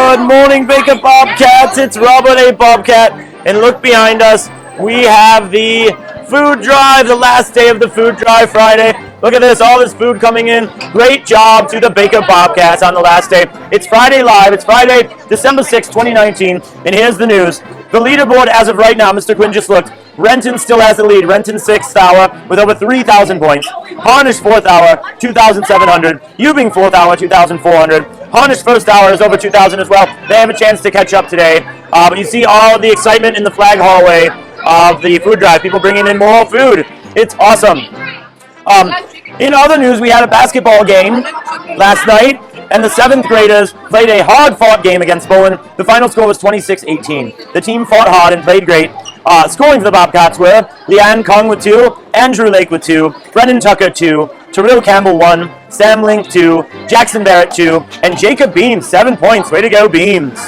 Good morning, Baker Bobcats. It's Robert A. Bobcat. And look behind us. We have the food drive, the last day of the food drive Friday. Look at this, all this food coming in. Great job to the Baker Bobcats on the last day. It's Friday Live. It's Friday, December 6, 2019. And here's the news. The leaderboard as of right now, Mr. Quinn just looked. Renton still has the lead. Renton 6th hour with over 3,000 points. Harnish 4th hour, 2,700. Ewing 4th hour, 2,400. Harnish 1st hour is over 2,000 as well. They have a chance to catch up today. But you see all the excitement in the flag hallway of the food drive. People bringing in more food. It's awesome. In other news, we had a basketball game last night, and the 7th graders played a hard-fought game against Bolin. The final score was 26-18. The team fought hard and played great. Scoring for the Bobcats were Leanne Kong with 2, Andrew Lake with 2, Brendan Tucker 2, Terrell Campbell 1, Sam Link 2, Jackson Barrett 2, and Jacob Beams 7 points. Way to go, Beams.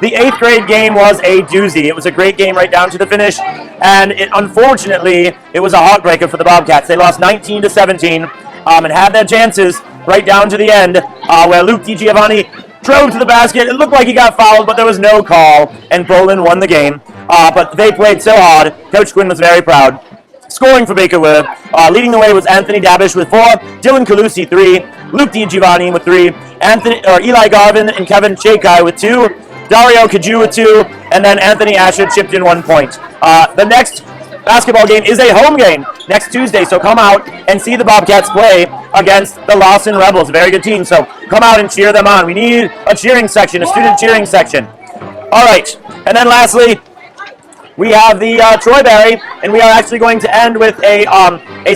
The 8th grade game was a doozy. It was a great game right down to the finish, and unfortunately, it was a heartbreaker for the Bobcats. They lost 19-17 and had their chances right down to the end, where Luke DiGiovanni drove to the basket. It looked like he got fouled, but there was no call, and Bolin won the game. But they played so hard. Coach Quinn was very proud. Scoring for Baker with, leading the way was Anthony Dabish with 4, Dylan Calusi 3, Luke DiGiovanni with 3, Eli Garvin and Kevin Chakai with 2, Dario Kaju with 2, and then Anthony Asher chipped in 1 point. The next basketball game is a home game next Tuesday, so come out and see the Bobcats play against the Lawson Rebels, a very good team, so come out and cheer them on. We need a cheering section, a student cheering section. All right, and then lastly, we have the Troy Berry, and we are actually going to end with a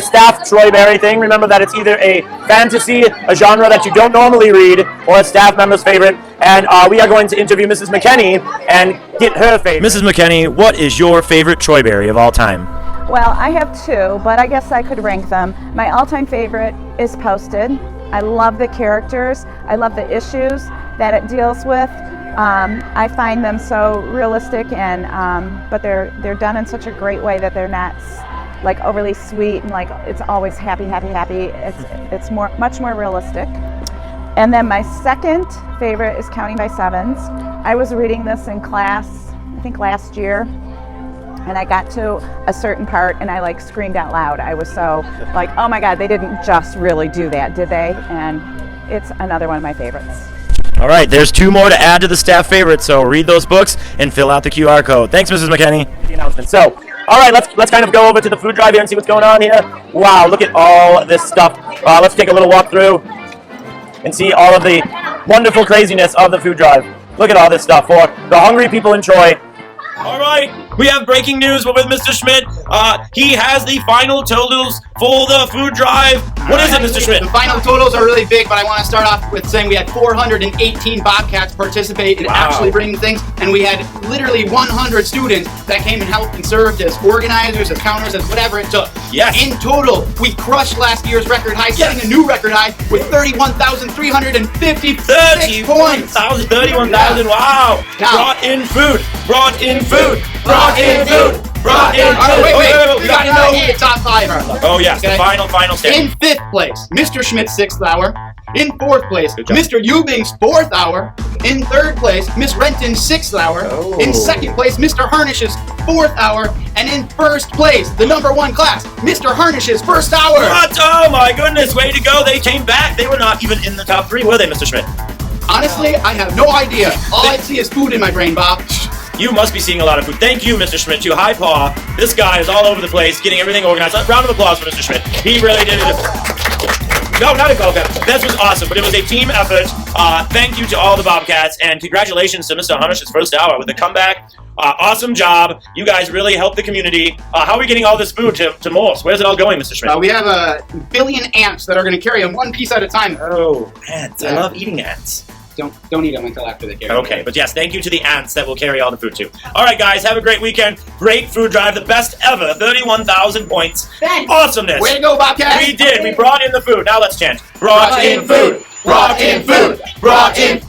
staff Troy Berry thing. Remember that it's either a fantasy, a genre that you don't normally read, or a staff member's favorite. And we are going to interview Mrs. McKenney and get her favorite. Mrs. McKenney, what is your favorite Troy Berry of all time? Well, I have 2, but I guess I could rank them. My all-time favorite is Posted. I love the characters. I love the issues that it deals with. I find them so realistic, and but they're done in such a great way that they're not like overly sweet and like it's always happy. It's much more realistic. And then my second favorite is Counting by Sevens. I was reading this in class, I think last year, and I got to a certain part and I like screamed out loud. I was so like, oh my God, they didn't just really do that, did they? And it's another one of my favorites. All right, there's 2 more to add to the staff favorites, so read those books and fill out the QR code. Thanks, Mrs. McKenney. The announcement. So, all right, let's kind of go over to the food drive here and see what's going on here. Wow, look at all this stuff. Let's take a little walk through and see all of the wonderful craziness of the food drive. Look at all this stuff for the hungry people in Troy. All right, we have breaking news with Mr. Schmidt. He has the final totals for the food drive. What is it, Mr. Schmidt? The final totals are really big, but I want to start off with saying we had 418 Bobcats participate in actually bringing things, and we had literally 100 students that came and helped and served as organizers, as counters, as whatever it took. Yes. In total, we crushed last year's record high, setting a new record high with 31,356 points. 31,000, wow. Brought in food. Brought in food. Brought in food. Brought in food. Wait. We gotta know who the top 5 are. Oh, yes, okay. The final stand. In 5th place, Mr. Schmidt's 6th hour. In 4th place, Mr. Ewing's 4th hour. In 3rd place, Miss Renton's 6th hour. Oh. In 2nd place, Mr. Harnish's 4th hour. And in 1st place, the number 1 class, Mr. Harnish's 1st hour. What? Oh my goodness, way to go. They came back. They were not even in the top 3, were they, Mr. Schmidt? Honestly, I have no idea. All I see is food in my brain, Bob. You must be seeing a lot of food. Thank you, Mr. Schmidt, too. High paw. This guy is all over the place, getting everything organized. A round of applause for Mr. Schmidt. He really did it. No, not a Bobcat. This was awesome, but it was a team effort. Thank you to all the Bobcats, and congratulations to Mr. Harnish's 1st hour with the comeback. Awesome job. You guys really helped the community. How are we getting all this food to Morse? Where's it all going, Mr. Schmidt? We have 1 billion ants that are going to carry them 1 piece at a time. Oh, ants. I love eating ants. Don't eat them until after they carry. Okay, but yes, thank you to the ants that will carry all the food too. All right, guys, have a great weekend. Great food drive, the best ever. 31,000 points. Thanks. Awesomeness. Way to go, Bobcat. We did. We brought in the food. Now let's chant. Brought in food. Brought in food. Brought in.